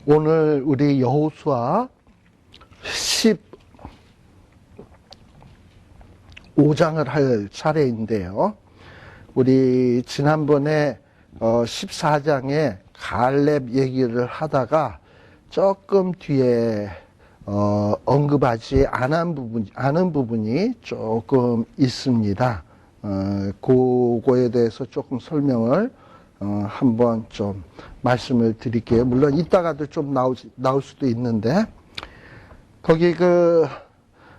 오늘 우리 여호수아 15장을 할 차례인데요. 우리 지난번에 14장에 갈렙 얘기를 하다가 조금 뒤에 언급하지 않은 부분이 조금 있습니다. 그거에 대해서 조금 설명을 한번 좀 말씀을 드릴게요. 물론 이따가도 좀 나올 수도 있는데, 거기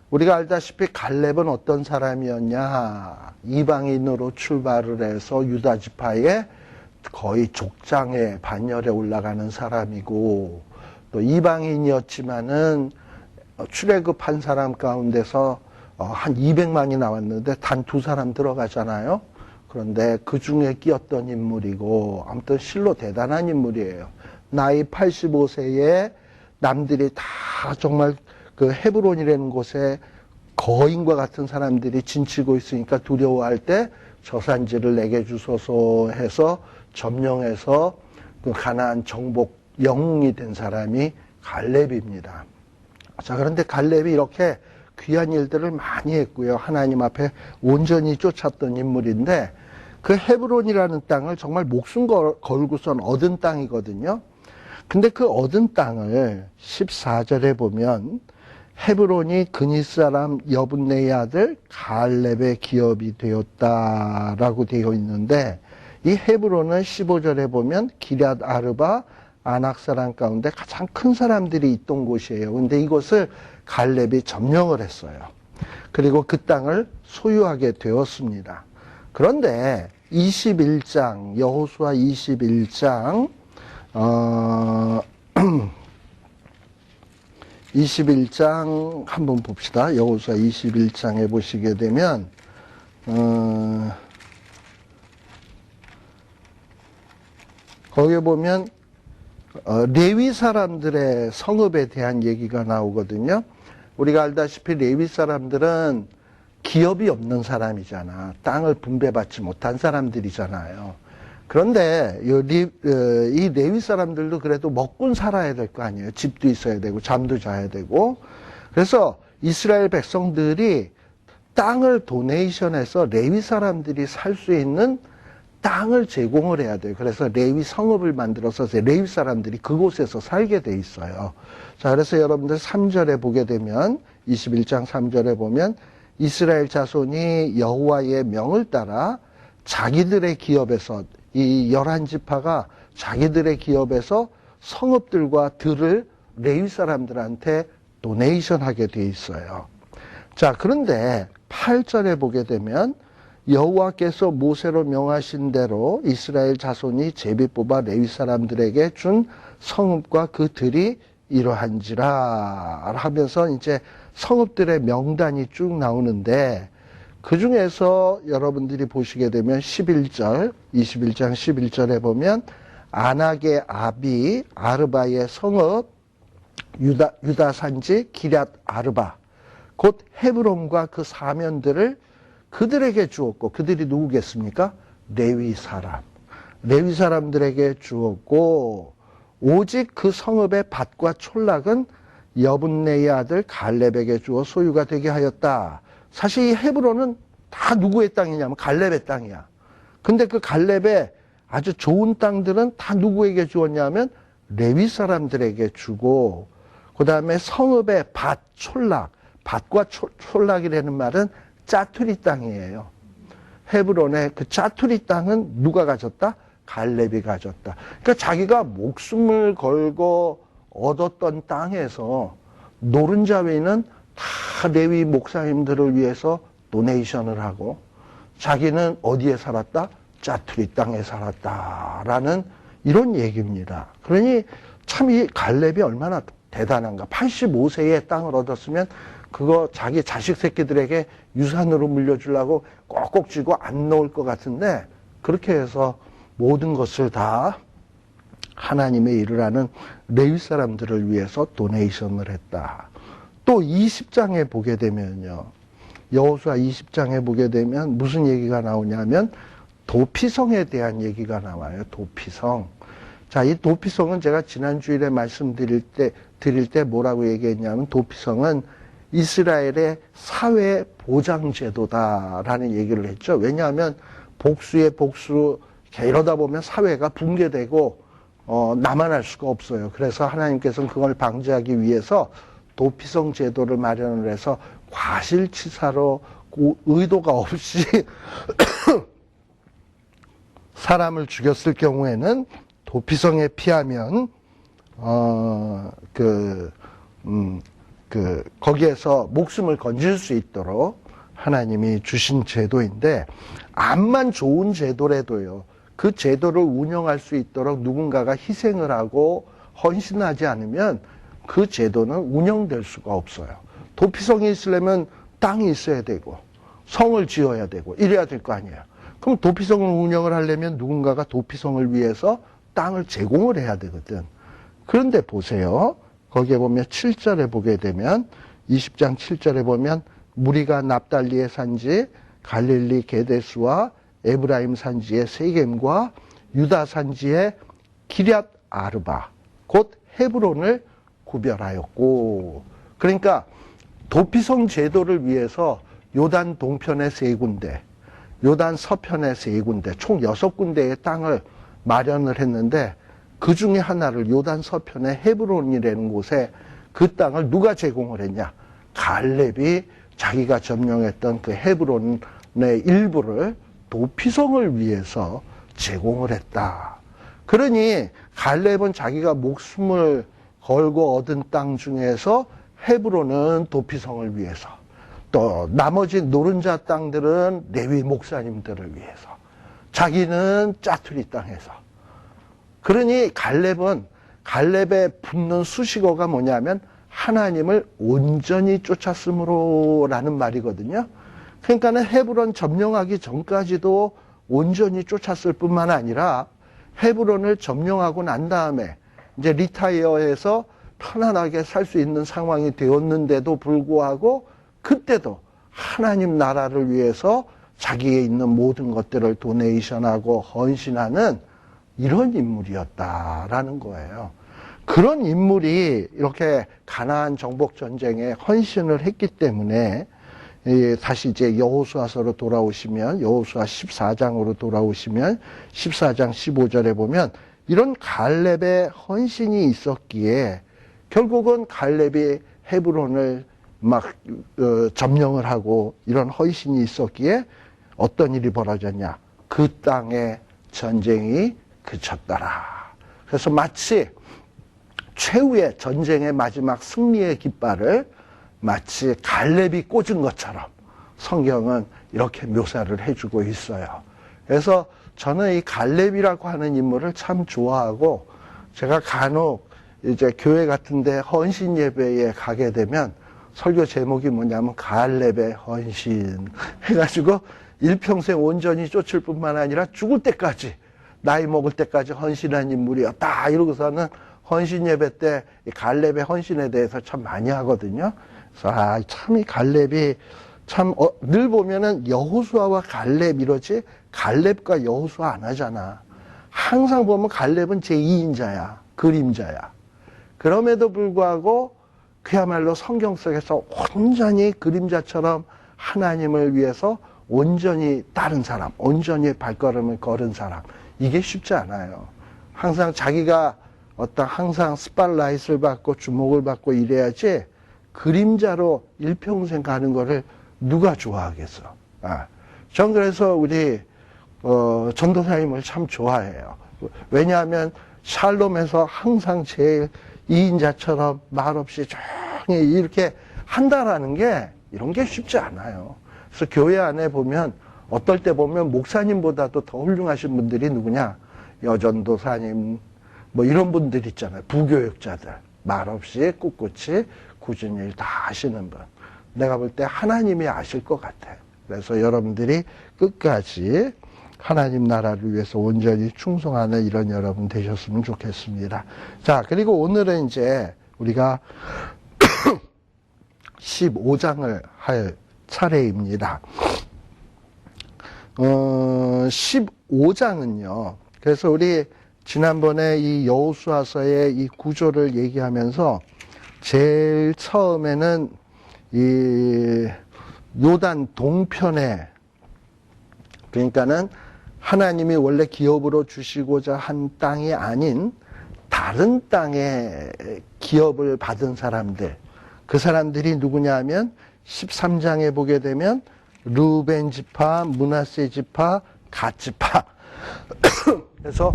우리가 알다시피 갈렙은 어떤 사람이었냐? 이방인으로 출발을 해서 유다 지파의 거의 족장의 반열에 올라가는 사람이고, 또 이방인이었지만은 출애굽한 사람 가운데서 한 200만이 나왔는데 단 2사람 들어가잖아요. 그런데 그 중에 끼었던 인물이고, 아무튼 실로 대단한 인물이에요. 나이 85세에 남들이 다 정말 그 헤브론이라는 곳에 거인과 같은 사람들이 진치고 있으니까 두려워할 때 저산지를 내게 주소서 해서 점령해서 그 가나안 정복 영웅이 된 사람이 갈렙입니다. 자, 그런데 갈렙이 이렇게 귀한 일들을 많이 했고요. 하나님 앞에 온전히 쫓았던 인물인데, 그 헤브론이라는 땅을 정말 목숨 걸고선 얻은 땅이거든요. 근데 그 얻은 땅을 14절에 보면 헤브론이 그니 사람 여분네의 아들 갈렙의 기업이 되었다라고 되어 있는데, 이 헤브론은 15절에 보면 기럇 아르바 아낙 사람 가운데 가장 큰 사람들이 있던 곳이에요. 근데 이곳을 갈렙이 점령을 했어요. 그리고 그 땅을 소유하게 되었습니다. 그런데 21장, 여호수아 21장 21장 한번 봅시다. 여호수아 21장에 보시게 되면 거기에 보면 레위 사람들의 성읍에 대한 얘기가 나오거든요. 우리가 알다시피 레위 사람들은 기업이 없는 사람이잖아. 땅을 분배받지 못한 사람들이잖아요. 그런데 이 레위 사람들도 그래도 먹고는 살아야 될 거 아니에요. 집도 있어야 되고 잠도 자야 되고. 그래서 이스라엘 백성들이 땅을 도네이션해서 레위 사람들이 살 수 있는 땅을 제공을 해야 돼요. 그래서 레위 성읍을 만들어서 레위 사람들이 그곳에서 살게 돼 있어요. 자, 그래서 여러분들 3절에 보게 되면 21장 3절에 보면 이스라엘 자손이 여호와의 명을 따라 자기들의 기업에서, 이 11지파가 자기들의 기업에서 성읍들과 들을 레위 사람들한테 도네이션 하게 돼 있어요. 자, 그런데 8절에 보게 되면 여호와께서 모세로 명하신 대로 이스라엘 자손이 제비 뽑아 레위 사람들에게 준 성읍과 그 들이 이러한지라 하면서 이제 성읍들의 명단이 쭉 나오는데, 그 중에서 여러분들이 보시게 되면 11절, 21장 11절에 보면 아낙의 아비 아르바의 성읍 유다 산지 기럇 아르바 곧 헤브론과 그 사면들을 그들에게 주었고, 그들이 누구겠습니까? 레위 사람들에게 주었고, 오직 그 성읍의 밭과 촌락은 여분네의 아들 갈렙에게 주어 소유가 되게 하였다. 사실 이 헤브론은 다 누구의 땅이냐면 갈렙의 땅이야. 근데 그 갈렙의 아주 좋은 땅들은 다 누구에게 주었냐면 레위 사람들에게 주고, 그 다음에 성읍의 밭, 촌락, 밭과 촌락이라는 말은 짜투리 땅이에요. 헤브론의 그 짜투리 땅은 누가 가졌다? 갈렙이 가졌다. 그러니까 자기가 목숨을 걸고 얻었던 땅에서 노른자 외에는 다 레위 목사님들을 위해서 도네이션을 하고, 자기는 어디에 살았다? 짜투리 땅에 살았다라는 이런 얘기입니다. 그러니 참 이 갈렙이 얼마나 대단한가. 85세에 땅을 얻었으면 그거 자기 자식 새끼들에게 유산으로 물려주려고 꼭꼭 쥐고 안 놓을 것 같은데, 그렇게 해서 모든 것을 다 하나님의 일을 하는 레위 사람들을 위해서 도네이션을 했다. 또 20장에 보게 되면요, 여호수아 20장에 보게 되면 무슨 얘기가 나오냐면 도피성에 대한 얘기가 나와요. 도피성. 자, 이 도피성은 제가 지난 주일에 드릴 때 뭐라고 얘기했냐면 도피성은 이스라엘의 사회 보장 제도다라는 얘기를 했죠. 왜냐하면 복수의 복수, 이러다 보면 사회가 붕괴되고 남아날 수가 없어요. 그래서 하나님께서는 그걸 방지하기 위해서 도피성 제도를 마련을 해서 과실치사로 의도가 없이 사람을 죽였을 경우에는 도피성에 피하면 거기에서 목숨을 건질 수 있도록 하나님이 주신 제도인데, 암만 좋은 제도라도요, 그 제도를 운영할 수 있도록 누군가가 희생을 하고 헌신하지 않으면 그 제도는 운영될 수가 없어요. 도피성이 있으려면 땅이 있어야 되고 성을 지어야 되고 이래야 될 거 아니에요. 그럼 도피성을 운영을 하려면 누군가가 도피성을 위해서 땅을 제공을 해야 되거든. 그런데 보세요. 거기에 보면 7절에 보게 되면 20장 7절에 보면 무리가 납달리의 산지 갈릴리 게데스와 에브라임 산지의 세겜과 유다 산지의 기럇 아르바 곧 헤브론을 구별하였고, 그러니까 도피성 제도를 위해서 요단 동편의 3군데, 요단 서편의 3군데, 총 6군데의 땅을 마련을 했는데, 그 중에 하나를 요단 서편의 헤브론이라는 곳에 그 땅을 누가 제공을 했냐? 갈렙이 자기가 점령했던 그 헤브론의 일부를 도피성을 위해서 제공을 했다. 그러니 갈렙은 자기가 목숨을 걸고 얻은 땅 중에서 헤브론은 도피성을 위해서, 또 나머지 노른자 땅들은 레위 목사님들을 위해서, 자기는 짜투리 땅에서. 그러니 갈렙의 붙는 수식어가 뭐냐면 하나님을 온전히 쫓았으므로라는 말이거든요. 그러니까는 헤브론 점령하기 전까지도 온전히 쫓았을 뿐만 아니라 헤브론을 점령하고 난 다음에 이제 리타이어해서 편안하게 살 수 있는 상황이 되었는데도 불구하고 그때도 하나님 나라를 위해서 자기에 있는 모든 것들을 도네이션하고 헌신하는 이런 인물이었다라는 거예요. 그런 인물이 이렇게 가나안 정복 전쟁에 헌신을 했기 때문에 다시 이제 여호수아서로 돌아오시면 여호수아 14장으로 돌아오시면 14장 15절에 보면 이런 갈렙의 헌신이 있었기에 결국은 갈렙이 헤브론을 막 점령을 하고 이런 헌신이 있었기에 어떤 일이 벌어졌냐? 그 땅에 전쟁이 그쳤더라. 그래서 마치 최후의 전쟁의 마지막 승리의 깃발을 마치 갈렙이 꽂은 것처럼 성경은 이렇게 묘사를 해주고 있어요. 그래서 저는 이 갈렙이라고 하는 인물을 참 좋아하고, 제가 간혹 이제 교회 같은데 헌신 예배에 가게 되면 설교 제목이 뭐냐면 갈렙의 헌신 해가지고 일평생 온전히 쫓을 뿐만 아니라 죽을 때까지, 나이 먹을 때까지 헌신한 인물이었다 이러고서는 헌신 예배 때 갈렙의 헌신에 대해서 참 많이 하거든요. 그래서 참 이 갈렙이 참 늘 보면은 여호수아와 갈렙 이러지 갈렙과 여호수아 안 하잖아. 항상 보면 갈렙은 제2인자야, 그림자야. 그럼에도 불구하고 그야말로 성경 속에서 온전히 그림자처럼 하나님을 위해서 온전히 따른 사람, 온전히 발걸음을 걸은 사람, 이게 쉽지 않아요. 항상 자기가 항상 스팟라이트를 받고 주목을 받고 이래야지 그림자로 일평생 가는 거를 누가 좋아하겠어. 전 그래서 우리 전도사님을 참 좋아해요. 왜냐하면 샬롬에서 항상 제일 2인자처럼 말없이 조용히 이렇게 한다라는 게 이런 게 쉽지 않아요. 그래서 교회 안에 보면 어떨 때 보면 목사님보다도 더 훌륭하신 분들이 누구냐? 여전도사님 뭐 이런 분들 있잖아요. 부교육자들. 말없이 꿋꿋이 굳은 일 다 하시는 분. 내가 볼 때 하나님이 아실 것 같아요. 그래서 여러분들이 끝까지 하나님 나라를 위해서 온전히 충성하는 이런 여러분 되셨으면 좋겠습니다. 자, 그리고 오늘은 이제 우리가 15장을 할 차례입니다. 15장은요. 그래서 우리 지난번에 이 여호수아서의 이 구조를 얘기하면서 제일 처음에는 이 요단 동편에, 그러니까는 하나님이 원래 기업으로 주시고자 한 땅이 아닌 다른 땅에 기업을 받은 사람들, 그 사람들이 누구냐 하면 13장에 보게 되면 르우벤 지파, 므낫세 지파, 갓 지파. 그래서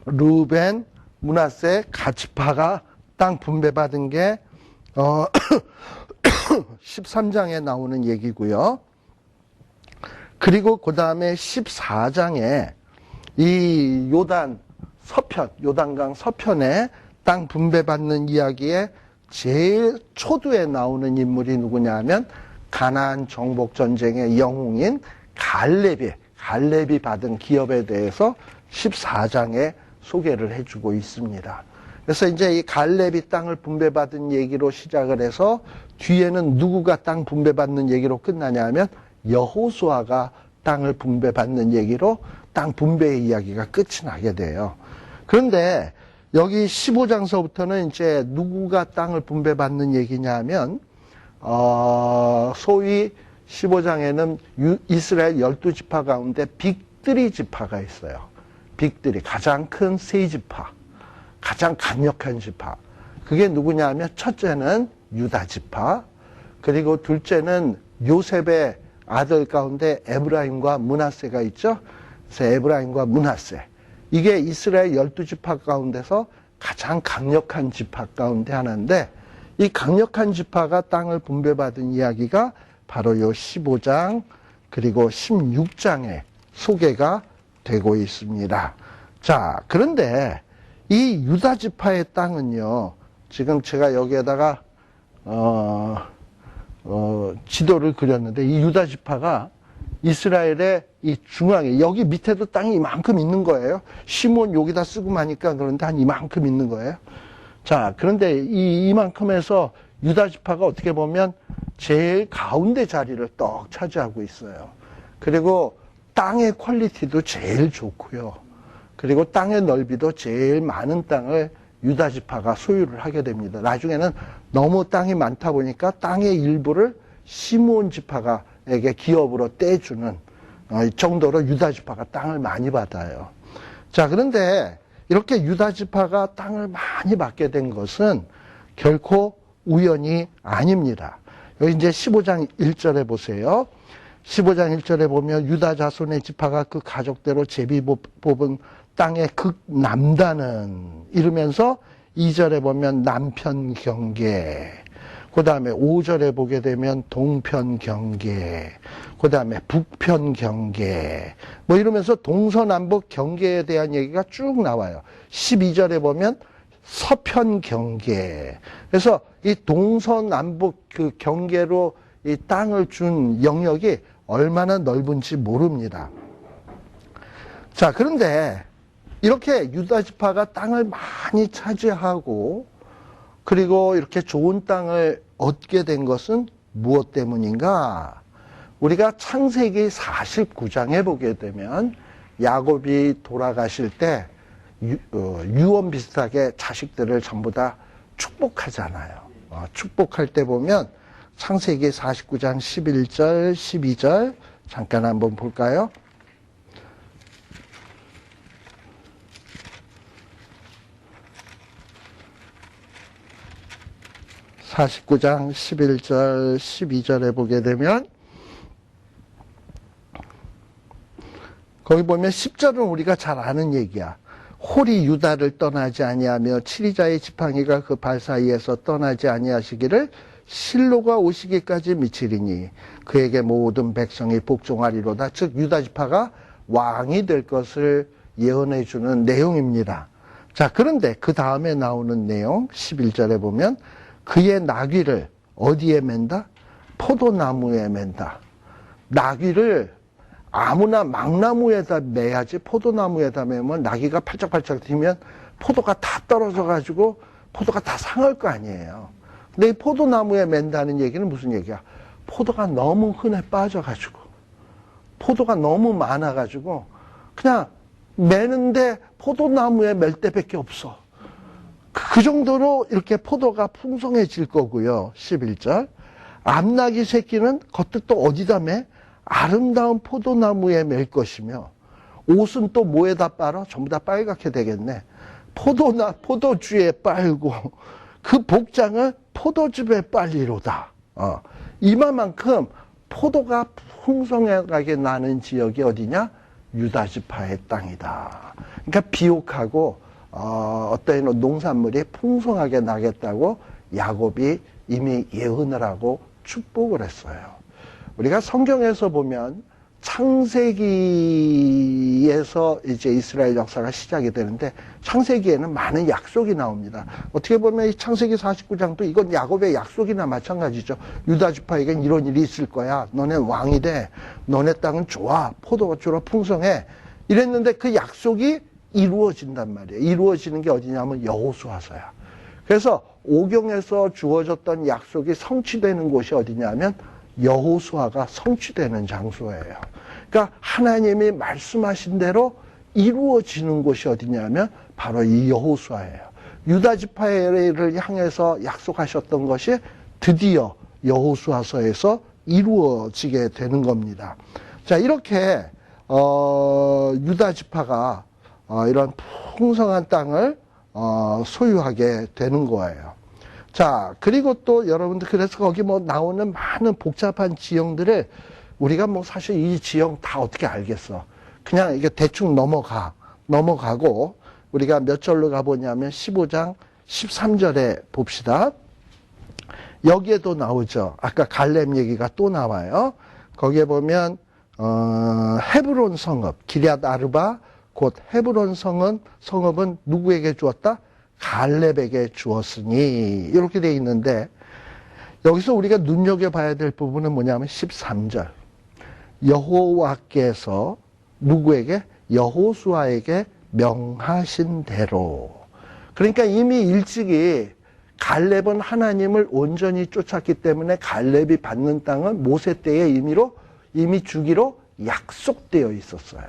르우벤, 므낫세, 갓 지파가 땅 분배받은 게 13장에 나오는 얘기고요. 그리고 그 다음에 14장에 이 요단 서편, 요단강 서편에 땅 분배받는 이야기에 제일 초두에 나오는 인물이 누구냐 하면 가나안 정복 전쟁의 영웅인 갈렙이 받은 기업에 대해서 14장에 소개를 해주고 있습니다. 그래서 이제 이 갈렙이 땅을 분배받은 얘기로 시작을 해서 뒤에는 누구가 땅 분배받는 얘기로 끝나냐 하면 여호수아가 땅을 분배받는 얘기로 땅 분배의 이야기가 끝이 나게 돼요. 그런데 여기 15장서부터는 이제 누구가 땅을 분배받는 얘기냐 하면 소위 15장에는 이스라엘 12지파 가운데 빅3 지파가 있어요. 빅3, 가장 큰 세 지파, 가장 강력한 지파. 그게 누구냐 하면 첫째는 유다 지파, 그리고 둘째는 요셉의 아들 가운데 에브라임과 므낫세가 있죠. 그래서 에브라임과 므낫세. 이게 이스라엘 12지파 가운데서 가장 강력한 지파 가운데 하나인데, 이 강력한 지파가 땅을 분배받은 이야기가 바로 요 15장 그리고 16장에 소개가 되고 있습니다. 자, 그런데 이 유다 지파의 땅은요, 지금 제가 여기에다가 지도를 그렸는데, 이 유다 지파가 이스라엘의 이 중앙에, 여기 밑에도 땅이 이만큼 있는 거예요. 시몬 여기다 쓰고 마니까 그런데 한 이만큼 있는 거예요. 자, 그런데 이만큼에서 유다 지파가 어떻게 보면 제일 가운데 자리를 떡 차지하고 있어요. 그리고 땅의 퀄리티도 제일 좋고요. 그리고 땅의 넓이도 제일 많은 땅을 유다 지파가 소유를 하게 됩니다. 나중에는 너무 땅이 많다 보니까 땅의 일부를 시므온 지파에게 기업으로 떼주는 정도로 유다 지파가 땅을 많이 받아요. 자, 그런데 이렇게 유다 지파가 땅을 많이 받게 된 것은 결코 우연이 아닙니다. 여기 이제 15장 1절에 보세요. 15장 1절에 보면 유다 자손의 지파가 그 가족대로 제비 뽑은 땅의 극남단은 이러면서 2절에 보면 남편 경계, 그 다음에 5절에 보게 되면 동편 경계, 그 다음에 북편 경계, 뭐 이러면서 동서남북 경계에 대한 얘기가 쭉 나와요. 12절에 보면 서편 경계. 그래서 이 동서남북 그 경계로 이 땅을 준 영역이 얼마나 넓은지 모릅니다. 자, 그런데 이렇게 유다 지파가 땅을 많이 차지하고 그리고 이렇게 좋은 땅을 얻게 된 것은 무엇 때문인가? 우리가 창세기 49장에 보게 되면 야곱이 돌아가실 때 유언 비슷하게 자식들을 전부 다 축복하잖아요. 축복할 때 보면 창세기 49장 11절, 12절 잠깐 한번 볼까요? (49장) 11절, 12절에 보게 되면 거기 보면 10절은 우리가 잘 아는 얘기야. 홀이 유다를 떠나지 아니하며 칠이자의 지팡이가 그 발 사이에서 떠나지 아니하시기를 실로가 오시기까지 미치리니 그에게 모든 백성이 복종하리로다. 즉 유다 지파가 왕이 될 것을 예언해 주는 내용입니다. 자, 그런데 그 다음에 나오는 내용 11절에 보면 그의 나귀를 어디에 맨다? 포도나무에 맨다. 나귀를 아무나 망나무에다 매야지 포도나무에다 매면 나귀가 팔짝팔짝 뛰면 포도가 다 떨어져 가지고 포도가 다 상할 거 아니에요. 근데 이 포도나무에 맨다는 얘기는 무슨 얘기야? 포도가 너무 흔해 빠져가지고 포도가 너무 많아가지고 그냥 매는데 포도나무에 멜 때밖에 없어. 그 정도로 이렇게 포도가 풍성해질 거고요. 11절. 암나귀 새끼는 그것도 또 어디다 매? 아름다운 포도나무에 맬 것이며, 옷은 또 뭐에다 빨아? 전부 다 빨갛게 되겠네. 포도주에 빨고, 그 복장을 포도즙에 빨리로다. 이마만큼 포도가 풍성하게 나는 지역이 어디냐? 유다 지파의 땅이다. 그러니까 비옥하고 어떤 농산물이 풍성하게 나겠다고 야곱이 이미 예언을 하고 축복을 했어요. 우리가 성경에서 보면 창세기에서 이제 이스라엘 역사가 시작이 되는데, 창세기에는 많은 약속이 나옵니다. 어떻게 보면 이 창세기 49장도 이건 야곱의 약속이나 마찬가지죠. 유다 지파에겐 이런 일이 있을 거야. 너네 왕이 돼. 너네 땅은 좋아. 포도가 주로 풍성해. 이랬는데 그 약속이 이루어진단 말이에요. 이루어지는 게 어디냐면 여호수아서야. 그래서 오경에서 주어졌던 약속이 성취되는 곳이 어디냐면 여호수아가 성취되는 장소예요. 그러니까 하나님이 말씀하신 대로 이루어지는 곳이 어디냐면 바로 이 여호수아예요. 유다 지파를 향해서 약속하셨던 것이 드디어 여호수아서에서 이루어지게 되는 겁니다. 자, 이렇게 유다 지파가 이런 풍성한 땅을 소유하게 되는 거예요. 자, 그리고 또 여러분들, 그래서 거기 뭐 나오는 많은 복잡한 지형들을 우리가 뭐 사실 이 지형 다 어떻게 알겠어. 그냥 이게 대충 넘어가고, 우리가 몇 절로 가보냐면 15장 13절에 봅시다. 여기에도 나오죠. 아까 갈렙 얘기가 또 나와요. 거기에 보면 헤브론 성읍, 기럇 아르바, 곧 헤브론 성읍은 누구에게 주었다? 갈렙에게 주었으니, 이렇게 되어 있는데, 여기서 우리가 눈여겨봐야 될 부분은 뭐냐면 13절. 여호와께서 누구에게? 여호수아에게 명하신 대로. 그러니까 이미 일찍이 갈렙은 하나님을 온전히 쫓았기 때문에 갈렙이 받는 땅은 모세 때에 이미 주기로 약속되어 있었어요.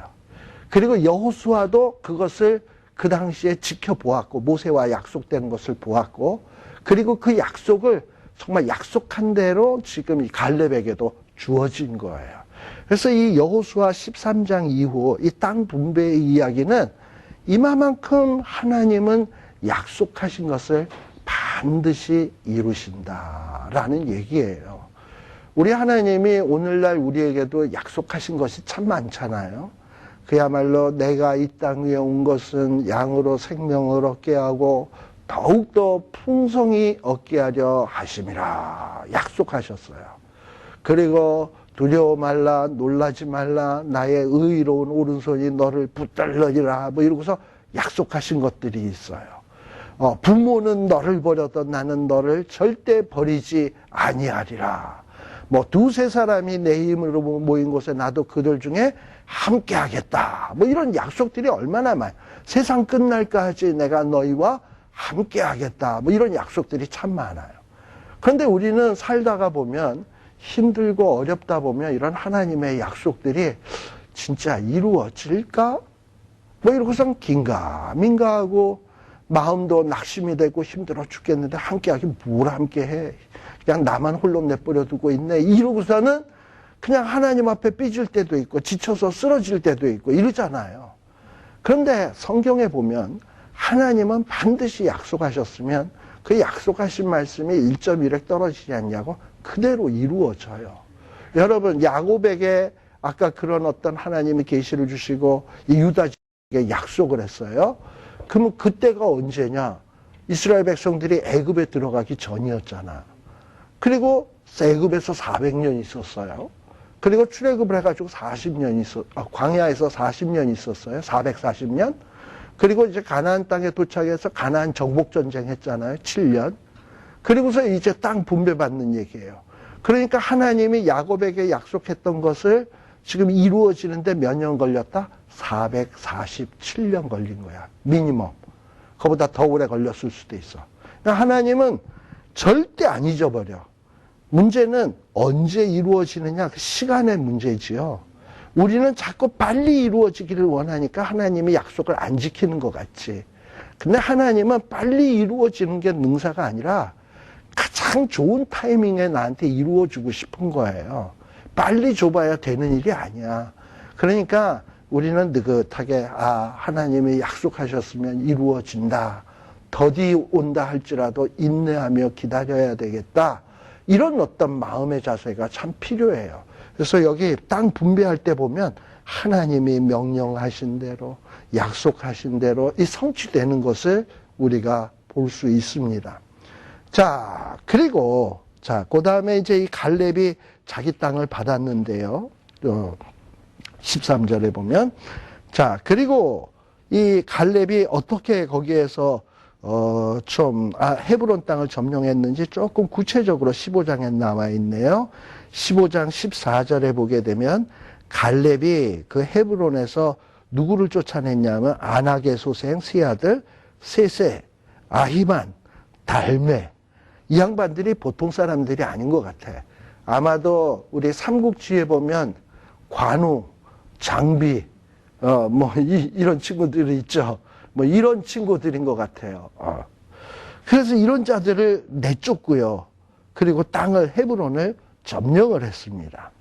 그리고 여호수아도 그것을 그 당시에 지켜보았고, 모세와 약속되는 것을 보았고, 그리고 그 약속을 정말 약속한 대로 지금 이 갈렙에게도 주어진 거예요. 그래서 이 여호수아 13장 이후 이 땅 분배의 이야기는 이마만큼 하나님은 약속하신 것을 반드시 이루신다라는 얘기예요. 우리 하나님이 오늘날 우리에게도 약속하신 것이 참 많잖아요. 그야말로 내가 이 땅 위에 온 것은 양으로 생명을 얻게 하고 더욱더 풍성히 얻게 하려 하심이라 약속하셨어요. 그리고 두려워 말라, 놀라지 말라, 나의 의로운 오른손이 너를 붙들으리라, 뭐 이러고서 약속하신 것들이 있어요. 부모는 너를 버려도 나는 너를 절대 버리지 아니하리라. 뭐 두세 사람이 내 힘으로 모인 곳에 나도 그들 중에 함께 하겠다. 뭐 이런 약속들이 얼마나 많아요. 세상 끝날까지 내가 너희와 함께 하겠다. 뭐 이런 약속들이 참 많아요. 그런데 우리는 살다가 보면, 힘들고 어렵다 보면 이런 하나님의 약속들이 진짜 이루어질까? 뭐 이러고선 긴가민가 하고 마음도 낙심이 되고 힘들어 죽겠는데 함께하기 뭘 함께해. 그냥 나만 홀로 내버려 두고 있네. 이러고서는 그냥 하나님 앞에 삐질 때도 있고 지쳐서 쓰러질 때도 있고 이러잖아요. 그런데 성경에 보면 하나님은 반드시 약속하셨으면 그 약속하신 말씀이 1.1획 떨어지지 않냐고 그대로 이루어져요. 여러분, 야곱에게 아까 그런 어떤 하나님이 계시를 주시고 이 유다에게 약속을 했어요. 그러면 그때가 언제냐? 이스라엘 백성들이 애굽에 들어가기 전이었잖아. 그리고 애굽에서 400년 있었어요. 그리고 출애굽을 해가지고 40년 광야에서 40년 있었어요. 440년. 그리고 이제 가나안 땅에 도착해서 가나안 정복 전쟁 했잖아요. 7년. 그리고서 이제 땅 분배받는 얘기예요. 그러니까 하나님이 야곱에게 약속했던 것을 지금 이루어지는데 몇 년 걸렸다? 447년 걸린 거야. 미니멈. 그거보다 더 오래 걸렸을 수도 있어. 그러니까 하나님은 절대 안 잊어버려. 문제는 언제 이루어지느냐? 그 시간의 문제지요. 우리는 자꾸 빨리 이루어지기를 원하니까 하나님이 약속을 안 지키는 것 같지. 근데 하나님은 빨리 이루어지는 게 능사가 아니라 가장 좋은 타이밍에 나한테 이루어주고 싶은 거예요. 빨리 줘봐야 되는 일이 아니야. 그러니까 우리는 느긋하게 하나님이 약속하셨으면 이루어진다. 더디 온다 할지라도 인내하며 기다려야 되겠다. 이런 어떤 마음의 자세가 참 필요해요. 그래서 여기 땅 분배할 때 보면 하나님이 명령하신 대로 약속하신 대로 이 성취되는 것을 우리가 볼 수 있습니다. 자, 그리고 그 다음에 이제 이 갈렙이 자기 땅을 받았는데요. 13절에 보면 그리고 이 갈렙이 어떻게 거기에서 헤브론 땅을 점령했는지 조금 구체적으로 15장에 나와 있네요. 15장 14절에 보게 되면 갈렙이 그 헤브론에서 누구를 쫓아냈냐면 아낙의 소생 세 아들 세세, 아히만, 달메. 이 양반들이 보통 사람들이 아닌 것 같아. 아마도 우리 삼국지에 보면 관우, 장비, 이런 친구들이 있죠. 이런 친구들인 것 같아요. 그래서 이런 자들을 내쫓고요. 그리고 헤브론을 점령을 했습니다.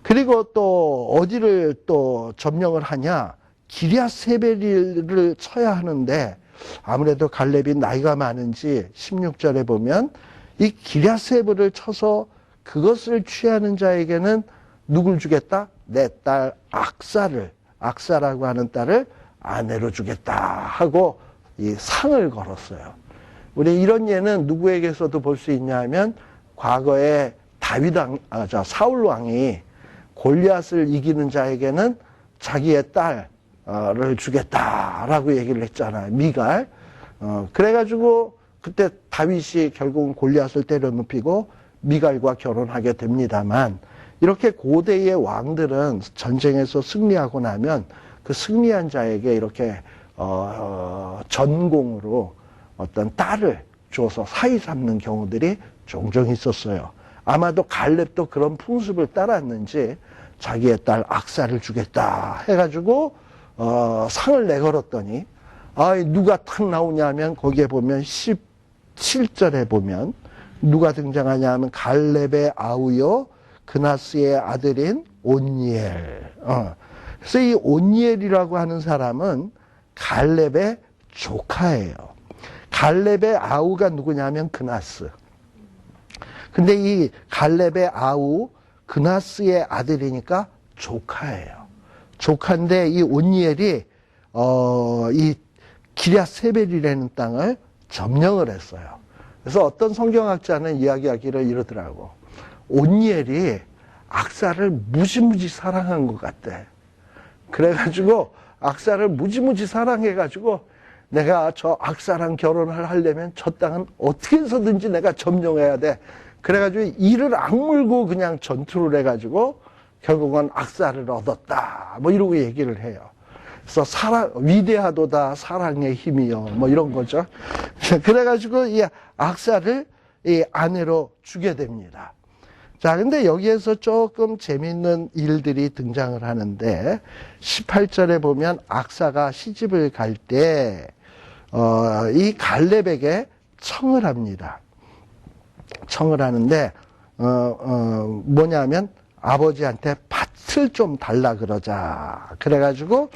그리고 또 어디를 또 점령을 하냐? 기럇세벨을 쳐야 하는데 아무래도 갈렙이 나이가 많은지 16절에 보면 이 기럇세벨을 쳐서 그것을 취하는 자에게는 누굴 주겠다? 내 딸 악사라고 하는 딸을 아내로 주겠다 하고 이 상을 걸었어요. 우리 이런 예는 누구에게서도 볼 수 있냐 하면 과거에 사울 왕이 골리앗을 이기는 자에게는 자기의 딸을 주겠다라고 얘기를 했잖아요. 미갈. 그래가지고 그때 다윗이 결국은 골리앗을 때려눕히고 미갈과 결혼하게 됩니다만 이렇게 고대의 왕들은 전쟁에서 승리하고 나면 그 승리한 자에게 이렇게 전공으로 어떤 딸을 줘서 사위 삼는 경우들이 종종 있었어요. 아마도 갈렙도 그런 풍습을 따랐는지 자기의 딸 악사를 주겠다 해가지고 상을 내걸었더니 누가 탁 나오냐면 거기에 보면 17절에 보면 누가 등장하냐 하면 갈렙의 아우요 그나스의 아들인 온니엘. 그래서 이 온니엘이라고 하는 사람은 갈렙의 조카예요. 갈렙의 아우가 누구냐면 그나스. 근데 이 갈렙의 아우 그나스의 아들이니까 조카예요. 조카인데 이 온니엘이 이 기럇세벨이라는 땅을 점령을 했어요. 그래서 어떤 성경학자는 이야기하기를 이러더라고. 온니엘이 악사를 무지무지 사랑한 것 같대. 그래가지고 악사를 무지무지 사랑해가지고 내가 저 악사랑 결혼을 하려면 저 땅은 어떻게 해서든지 내가 점령해야 돼. 그래가지고 이를 악물고 그냥 전투를 해가지고 결국은 악사를 얻었다. 이러고 얘기를 해요. 그래서 위대하도다 사랑의 힘이요. 이런 거죠. 그래가지고 이 악사를 이 아내로 주게 됩니다. 자, 근데 여기에서 조금 재밌는 일들이 등장을 하는데 18절에 보면 악사가 시집을 갈 때 이 갈렙에게 청을 합니다. 청을 하는데 뭐냐면 아버지한테 밭을 좀 달라 그러자. 그래가지고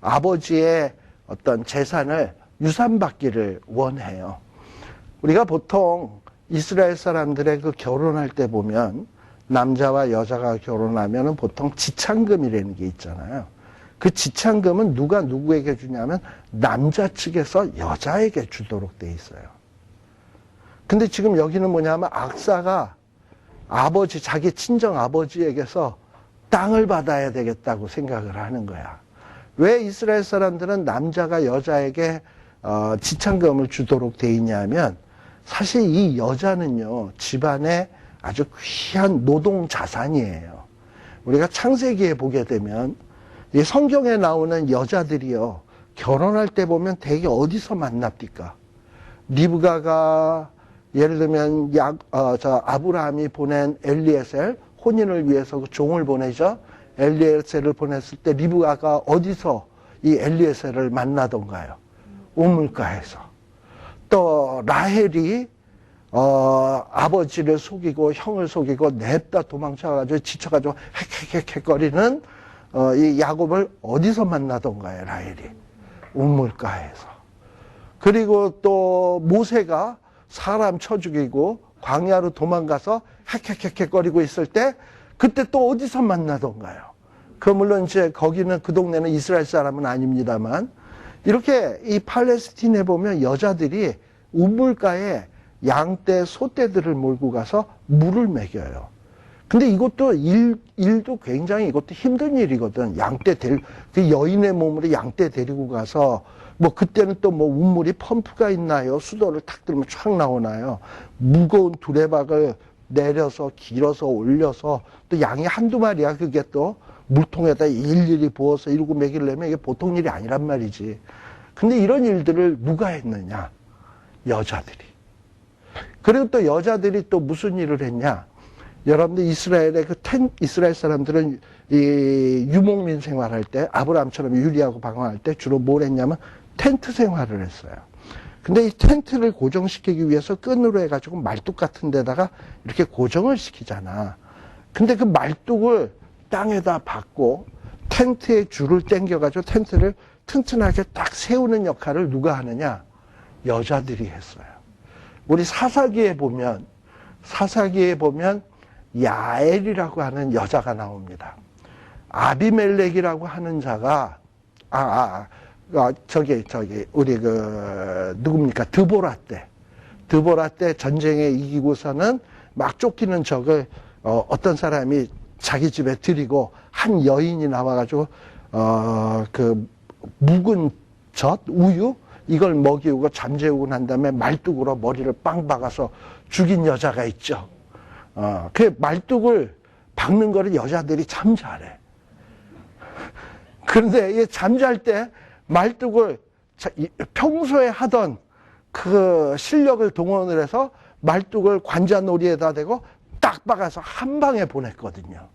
아버지의 어떤 재산을 유산받기를 원해요. 우리가 보통 이스라엘 사람들의 그 결혼할 때 보면 남자와 여자가 결혼하면 보통 지창금이라는 게 있잖아요. 그 지창금은 누가 누구에게 주냐면 남자 측에서 여자에게 주도록 돼 있어요. 근데 지금 여기는 뭐냐면 악사가 자기 친정 아버지에게서 땅을 받아야 되겠다고 생각을 하는 거야. 왜 이스라엘 사람들은 남자가 여자에게 지창금을 주도록 돼 있냐면 사실 이 여자는요 집안의 아주 귀한 노동 자산이에요. 우리가 창세기에 보게 되면 이 성경에 나오는 여자들이요 결혼할 때 보면 되게 어디서 만납니까? 리브가가 예를 들면 아브라함이 보낸 엘리에셀 혼인을 위해서 그 종을 보내죠. 엘리에셀을 보냈을 때 리브가가 어디서 이 엘리에셀을 만나던가요? 우물가에서. 또 라헬이 아버지를 속이고 형을 속이고 냅다 도망쳐가지고 지쳐가지고 헥헥헥거리는 이 야곱을 어디서 만나던가요? 라헬이 우물가에서. 그리고 또 모세가 사람 쳐 죽이고 광야로 도망가서 헥헥헥거리고 있을 때 그때 또 어디서 만나던가요? 물론 이제 거기는 그 동네는 이스라엘 사람은 아닙니다만 이렇게 이 팔레스틴에 보면 여자들이 우물가에 양떼, 소떼들을 몰고 가서 물을 먹여요. 근데 이것도 일도 굉장히 이것도 힘든 일이거든. 그 여인의 몸으로 양떼 데리고 가서 그때는 또 우물이 펌프가 있나요? 수도를 탁 들면 촥 나오나요? 무거운 두레박을 내려서 길어서 올려서 또 양이 한두 마리야. 그게 또 물통에다 일일이 부어서 이러고 먹이려면 이게 보통 일이 아니란 말이지. 근데 이런 일들을 누가 했느냐? 여자들이. 그리고 또 여자들이 또 무슨 일을 했냐? 여러분들 이스라엘의 이스라엘 사람들은 이 유목민 생활할 때 아브라함처럼 유리하고 방황할 때 주로 뭘 했냐면 텐트 생활을 했어요. 근데 이 텐트를 고정시키기 위해서 끈으로 해가지고 말뚝 같은 데다가 이렇게 고정을 시키잖아. 근데 그 말뚝을 땅에다 박고 텐트에 줄을 당겨가지고 텐트를 튼튼하게 딱 세우는 역할을 누가 하느냐? 여자들이 했어요. 우리 사사기에 보면 야엘이라고 하는 여자가 나옵니다. 아비멜렉이라고 하는 자가 우리 누굽니까? 드보라 때 전쟁에 이기고서는 막 쫓기는 적을 어떤 사람이 자기 집에 들이고 한 여인이 나와가지고 묵은 젖, 우유 이걸 먹이고 잠재우고 난 다음에 말뚝으로 머리를 빵 박아서 죽인 여자가 있죠. 그 말뚝을 박는 거를 여자들이 참 잘해. 그런데 잠잘 때 말뚝을 평소에 하던 그 실력을 동원을 해서 말뚝을 관자놀이에다 대고 딱 박아서 한 방에 보냈거든요.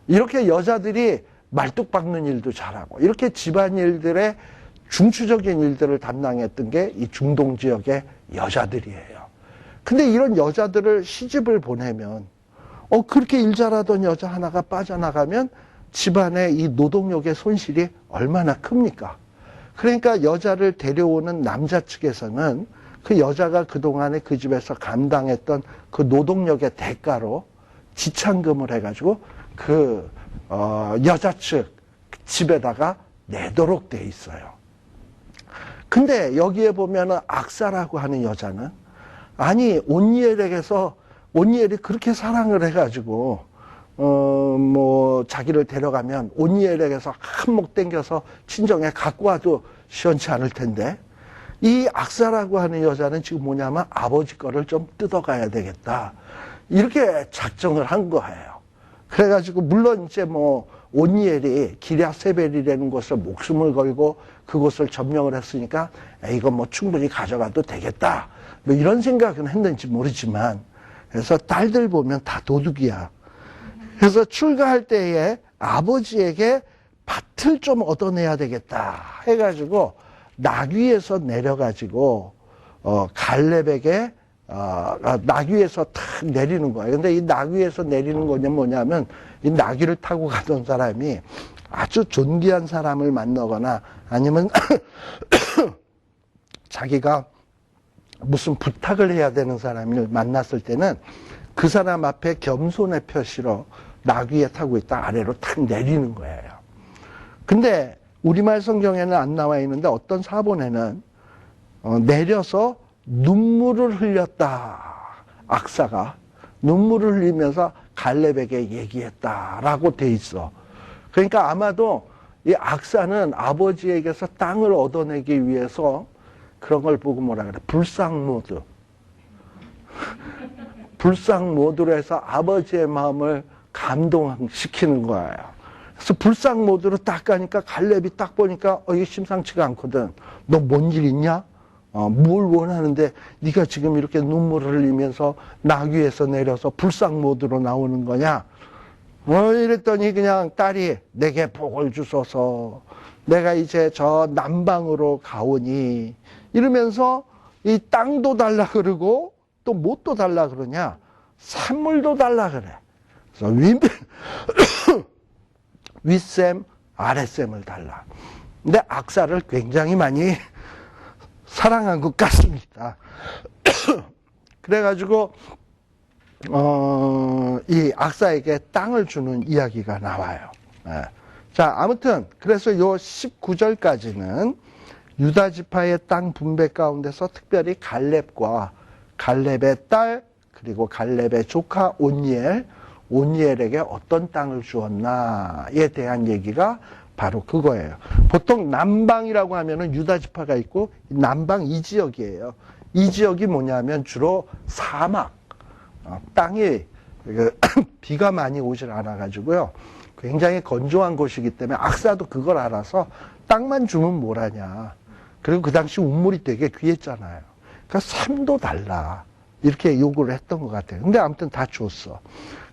이렇게 여자들이 말뚝 박는 일도 잘하고 이렇게 집안일들의 중추적인 일들을 담당했던 게 이 중동 지역의 여자들이에요. 근데 이런 여자들을 시집을 보내면 그렇게 일 잘하던 여자 하나가 빠져나가면 집안의 이 노동력의 손실이 얼마나 큽니까? 그러니까 여자를 데려오는 남자 측에서는 그 여자가 그동안에 그 집에서 감당했던 그 노동력의 대가로 지참금을 해가지고 여자 측 집에다가 내도록 돼 있어요. 근데 여기에 보면은 악사라고 하는 여자는 온니엘이 그렇게 사랑을 해가지고 자기를 데려가면 온니엘에게서 한몫 땡겨서 친정에 갖고 와도 시원치 않을 텐데 이 악사라고 하는 여자는 지금 뭐냐면 아버지 거를 좀 뜯어가야 되겠다 이렇게 작정을 한 거예요. 그래가지고 물론 이제 온니엘이 기랴세벨이라는 곳을 목숨을 걸고 그곳을 점령을 했으니까 이거 충분히 가져가도 되겠다 이런 생각은 했는지 모르지만 그래서 딸들 보면 다 도둑이야. 그래서 출가할 때에 아버지에게 밭을 좀 얻어내야 되겠다 해가지고 나귀에서 내려가지고 갈렙에게 나귀에서 탁 내리는 거예요. 근데 이 나귀에서 내리는 거는 뭐냐면 이 나귀를 타고 가던 사람이 아주 존귀한 사람을 만나거나 아니면 자기가 무슨 부탁을 해야 되는 사람을 만났을 때는 그 사람 앞에 겸손의 표시로 나귀에 타고 있다 아래로 탁 내리는 거예요. 근데 우리말 성경에는 안 나와 있는데 어떤 사본에는 내려서 눈물을 흘렸다. 악사가 눈물을 흘리면서 갈렙에게 얘기했다라고 돼 있어. 그러니까 아마도 이 악사는 아버지에게서 땅을 얻어내기 위해서 그런 걸 보고 뭐라 그래? 불상모드. 불상모드로 해서 아버지의 마음을 감동시키는 거예요. 그래서 불상모드로 딱 가니까 갈렙이 딱 보니까 이게 심상치가 않거든. 너 뭔 일 있냐? 뭘 원하는데 네가 지금 이렇게 눈물을 흘리면서 나귀에서 내려서 불상모드로 나오는 거냐? 이랬더니 그냥 딸이 내게 복을 주소서. 내가 이제 저 남방으로 가오니. 이러면서 이 땅도 달라 그러고 또 뭣도 달라 그러냐? 산물도 달라 그래. 그래서 윗셈, 아랫셈을 달라. 근데 악사를 굉장히 많이 사랑한 것 같습니다. 그래가지고 이 악사에게 땅을 주는 이야기가 나와요. 예. 자, 아무튼 그래서 요 19절까지는 유다 지파의 땅 분배 가운데서 특별히 갈렙과 갈렙의 딸 그리고 갈렙의 조카 온니엘에게 어떤 땅을 주었나에 대한 얘기가 바로 그거예요. 보통 남방이라고 하면은 유다 지파가 있고 남방 이 지역이에요. 이 지역이 뭐냐면 주로 사막, 땅이 비가 많이 오질 않아 가지고요. 굉장히 건조한 곳이기 때문에 악사도 그걸 알아서 땅만 주면 뭐라냐. 그리고 그 당시 우물이 되게 귀했잖아요. 그러니까 삶도 달라. 이렇게 요구를 했던 것 같아요. 근데 아무튼 다 줬어.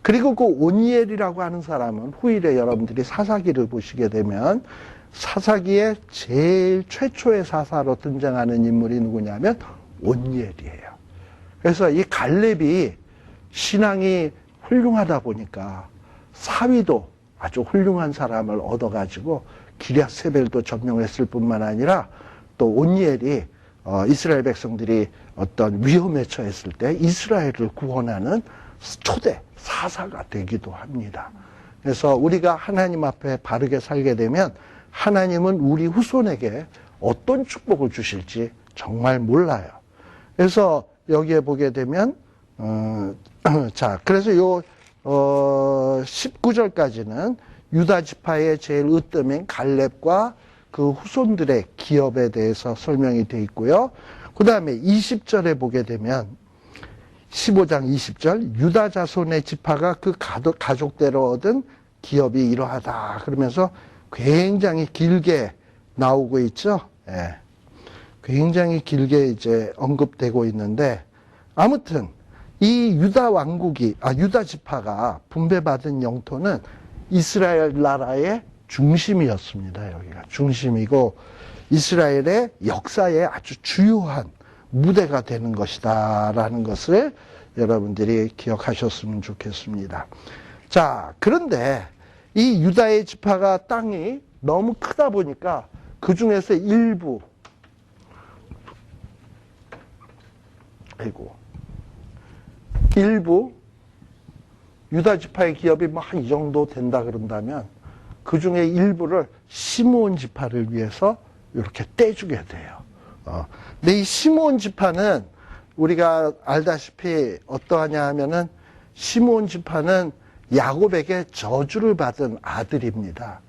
그리고 그 온니엘이라고 하는 사람은 후일에 여러분들이 사사기를 보시게 되면 사사기의 제일 최초의 사사로 등장하는 인물이 누구냐면 온니엘이에요. 그래서 이 갈렙이 신앙이 훌륭하다 보니까 사위도 아주 훌륭한 사람을 얻어가지고 기럇세벨도 점령했을 뿐만 아니라 또 온니엘이 이스라엘 백성들이 어떤 위험에 처했을 때 이스라엘을 구원하는 초대 사사가 되기도 합니다. 그래서 우리가 하나님 앞에 바르게 살게 되면 하나님은 우리 후손에게 어떤 축복을 주실지 정말 몰라요. 그래서 여기에 보게 되면 자, 그래서 요 19절까지는 유다 지파의 제일 으뜸인 갈렙과 그 후손들의 기업에 대해서 설명이 되어 있고요. 그 다음에 20절에 보게 되면 15장 20절 유다 자손의 지파가 그 가족대로 얻은 기업이 이러하다 그러면서 굉장히 길게 나오고 있죠. 예. 굉장히 길게 이제 언급되고 있는데 아무튼 이 유다 왕국이 유다 지파가 분배받은 영토는 이스라엘 나라의 중심이었습니다. 여기가 중심이고 이스라엘의 역사에 아주 주요한 무대가 되는 것이다라는 것을 여러분들이 기억하셨으면 좋겠습니다. 자, 그런데 이 유다의 지파가 땅이 너무 크다 보니까 그 중에서 일부 유다 지파의 기업이 뭐 한 이 정도 된다 그런다면 그 중에 일부를 시므온 지파를 위해서 이렇게 떼주게 돼요. 근데 이 시므온 지파는 우리가 알다시피 어떠하냐 하면은 시므온 지파는 야곱에게 저주를 받은 아들입니다.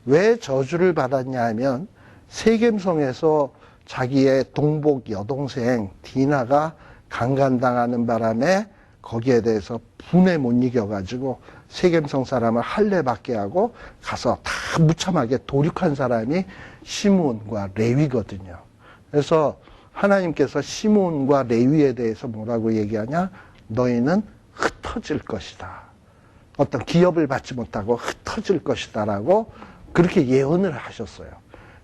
왜 저주를 받았냐 하면 세겜성에서 자기의 동복 여동생 디나가 강간당하는 바람에 거기에 대해서 분에 못 이겨가지고 세겜성 사람을 할례받게 하고 가서 다 무참하게 도륙한 사람이 시므온과 레위거든요. 그래서 하나님께서 시므온과 레위에 대해서 뭐라고 얘기하냐? 너희는 흩어질 것이다. 어떤 기업을 받지 못하고 흩어질 것이다 라고 그렇게 예언을 하셨어요.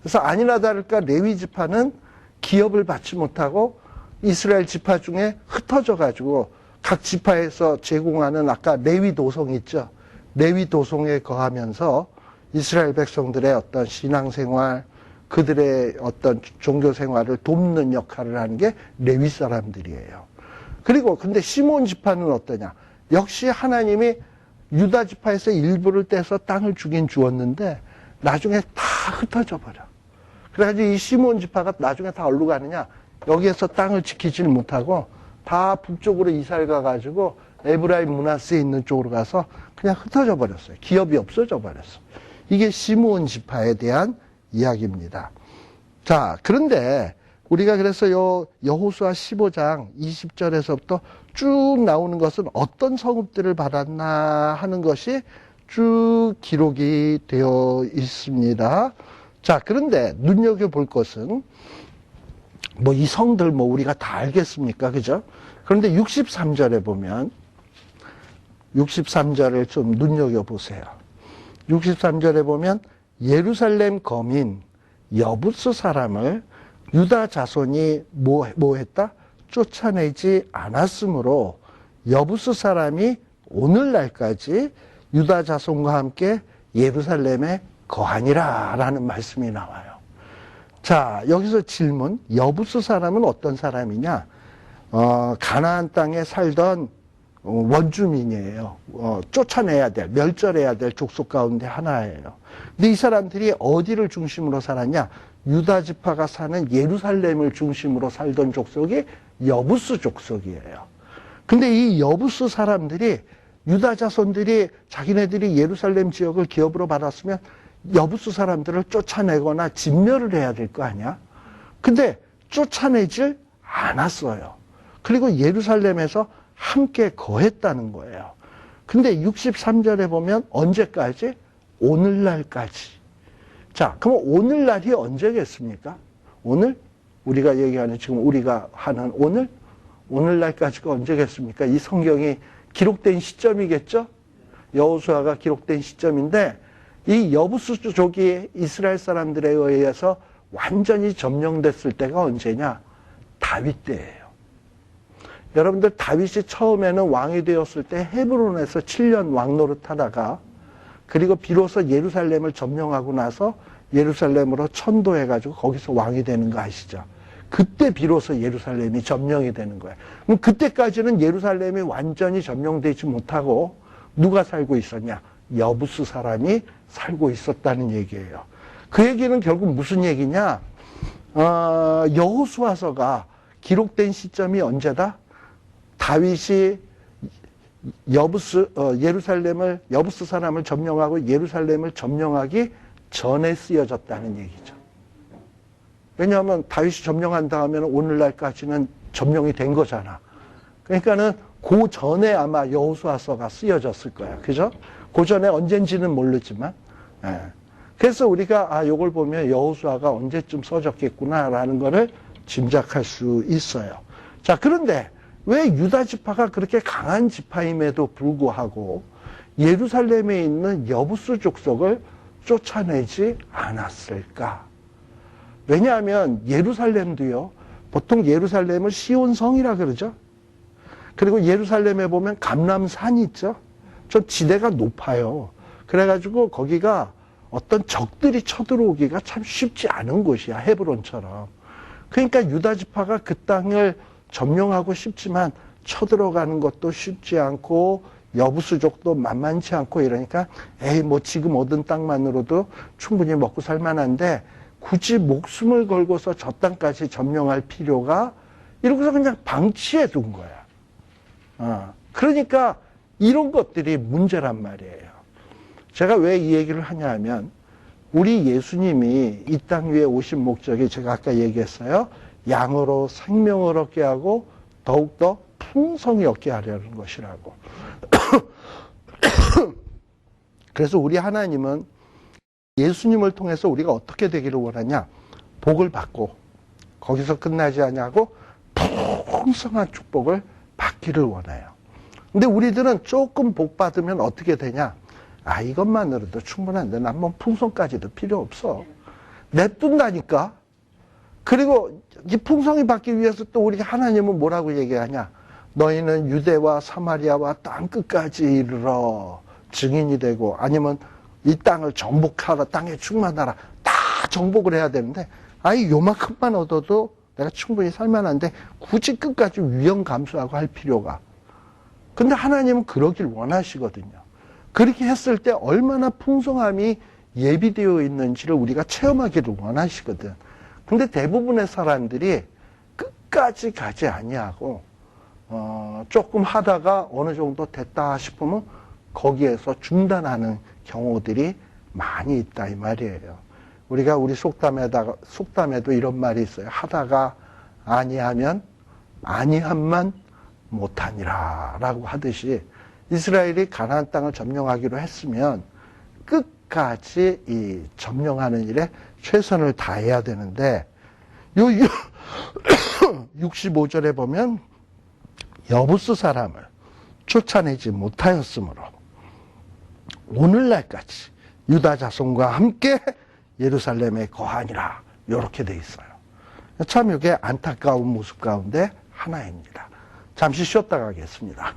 그래서 아니나 다를까 레위 지파는 기업을 받지 못하고 이스라엘 지파 중에 흩어져 가지고 각 지파에서 제공하는 아까 레위 도성 있죠. 레위 도성에 거하면서 이스라엘 백성들의 어떤 신앙생활, 그들의 어떤 종교 생활을 돕는 역할을 하는 게 레위 사람들이에요. 그리고 근데 시몬 지파는 어떠냐? 역시 하나님이 유다 지파에서 일부를 떼서 땅을 주긴 주었는데 나중에 다 흩어져 버려. 그래가지고 이 시몬 지파가 나중에 다 어디로 가느냐? 여기에서 땅을 지키질 못하고 다 북쪽으로 이사를 가가지고 에브라임 문하스에 있는 쪽으로 가서 그냥 흩어져 버렸어요. 기업이 없어져 버렸어요. 이게 시므온 지파에 대한 이야기입니다. 자, 그런데 우리가 그래서 여호수아 15장 20절에서부터 쭉 나오는 것은 어떤 성읍들을 받았나 하는 것이 쭉 기록이 되어 있습니다. 자, 그런데 눈여겨볼 것은 뭐 이 성들 뭐 우리가 다 알겠습니까? 그죠? 그런데 63절에 보면 63절을 좀 눈여겨보세요. 63절에 보면 예루살렘 거민 여부스 사람을 유다 자손이 뭐 했다? 쫓아내지 않았으므로 여부스 사람이 오늘날까지 유다 자손과 함께 예루살렘에 거하니라 라는 말씀이 나와요. 자, 여기서 질문. 여부스 사람은 어떤 사람이냐? 가나안 땅에 살던 원주민이에요. 쫓아내야 될, 멸절해야 될 족속 가운데 하나예요. 근데 이 사람들이 어디를 중심으로 살았냐? 유다 지파가 사는 예루살렘을 중심으로 살던 족속이 여부스 족속이에요. 근데 이 여부스 사람들이 유다 자손들이 자기네들이 예루살렘 지역을 기업으로 받았으면 여부스 사람들을 쫓아내거나 진멸을 해야 될 거 아니야? 근데 쫓아내질 않았어요. 그리고 예루살렘에서 함께 거했다는 거예요. 근데 63절에 보면 언제까지? 오늘날까지. 자, 그럼 오늘날이 언제겠습니까? 오늘? 우리가 얘기하는 지금 우리가 하는 오늘날까지가 언제겠습니까? 이 성경이 기록된 시점이겠죠? 여호수아가 기록된 시점인데 이 여부스족이 이스라엘 사람들에 의해서 완전히 점령됐을 때가 언제냐? 다윗 때예요. 여러분들 다윗이 처음에는 왕이 되었을 때 헤브론에서 7년 왕노릇 하다가 그리고 비로소 예루살렘을 점령하고 나서 예루살렘으로 천도해가지고 거기서 왕이 되는 거 아시죠? 그때 비로소 예루살렘이 점령이 되는 거예요. 그럼 그때까지는 예루살렘이 완전히 점령되지 못하고 누가 살고 있었냐? 여부스 사람이 살고 있었다는 얘기예요. 그 얘기는 결국 무슨 얘기냐? 여호수아서가 기록된 시점이 언제다? 다윗이 여부스 사람을 점령하고 예루살렘을 점령하기 전에 쓰여졌다는 얘기죠. 왜냐하면 다윗이 점령한 다음에는 오늘날까지는 점령이 된 거잖아. 그러니까는 그 전에 아마 여호수아서가 쓰여졌을 거야. 그죠? 그 전에 언젠지는 모르지만. 예. 그래서 우리가 요걸 보면 여호수아가 언제쯤 써졌겠구나라는 거를 짐작할 수 있어요. 자, 그런데 왜 유다 지파가 그렇게 강한 지파임에도 불구하고 예루살렘에 있는 여부스 족속을 쫓아내지 않았을까? 왜냐하면 예루살렘도요, 보통 예루살렘을 시온성이라 그러죠. 그리고 예루살렘에 보면 감람산이 있죠. 좀 지대가 높아요. 그래가지고 거기가 어떤 적들이 쳐들어오기가 참 쉽지 않은 곳이야, 헤브론처럼. 그러니까 유다 지파가 그 땅을 점령하고 싶지만 쳐들어가는 것도 쉽지 않고 여부스족도 만만치 않고 이러니까 뭐 지금 얻은 땅만으로도 충분히 먹고 살 만한데 굳이 목숨을 걸고서 저 땅까지 점령할 필요가 이러고서 그냥 방치해 둔 거야. 그러니까 이런 것들이 문제란 말이에요. 제가 왜 이 얘기를 하냐 하면 우리 예수님이 이 땅 위에 오신 목적이 제가 아까 얘기했어요. 양으로 생명을 얻게 하고 더욱더 풍성히 얻게 하려는 것이라고. 그래서 우리 하나님은 예수님을 통해서 우리가 어떻게 되기를 원하냐? 복을 받고 거기서 끝나지 않냐고 풍성한 축복을 받기를 원해요. 근데 우리들은 조금 복 받으면 어떻게 되냐? 이것만으로도 충분한데 난 뭐 풍성까지도 필요 없어. 냅둔다니까. 그리고 이 풍성이 받기 위해서 또 우리 하나님은 뭐라고 얘기하냐? 너희는 유대와 사마리아와 땅 끝까지 이르러 증인이 되고 아니면 이 땅을 정복하라, 땅에 충만하라. 다 정복을 해야 되는데 요만큼만 얻어도 내가 충분히 살만한데 굳이 끝까지 위험 감수하고 할 필요가. 근데 하나님은 그러길 원하시거든요. 그렇게 했을 때 얼마나 풍성함이 예비되어 있는지를 우리가 체험하기를 원하시거든. 근데 대부분의 사람들이 끝까지 가지 아니하고 조금 하다가 어느 정도 됐다 싶으면 거기에서 중단하는 경우들이 많이 있다 이 말이에요. 우리가 우리 속담에도 이런 말이 있어요. 하다가 아니하면 아니함만 못하니라 라고 하듯이 이스라엘이 가나안 땅을 점령하기로 했으면 끝까지 이 점령하는 일에 최선을 다해야 되는데 65절에 보면 여부스 사람을 쫓아내지 못하였으므로 오늘날까지 유다 자손과 함께 예루살렘에 거하니라. 이렇게 돼 있어요. 참 이게 안타까운 모습 가운데 하나입니다. 잠시 쉬었다 가겠습니다.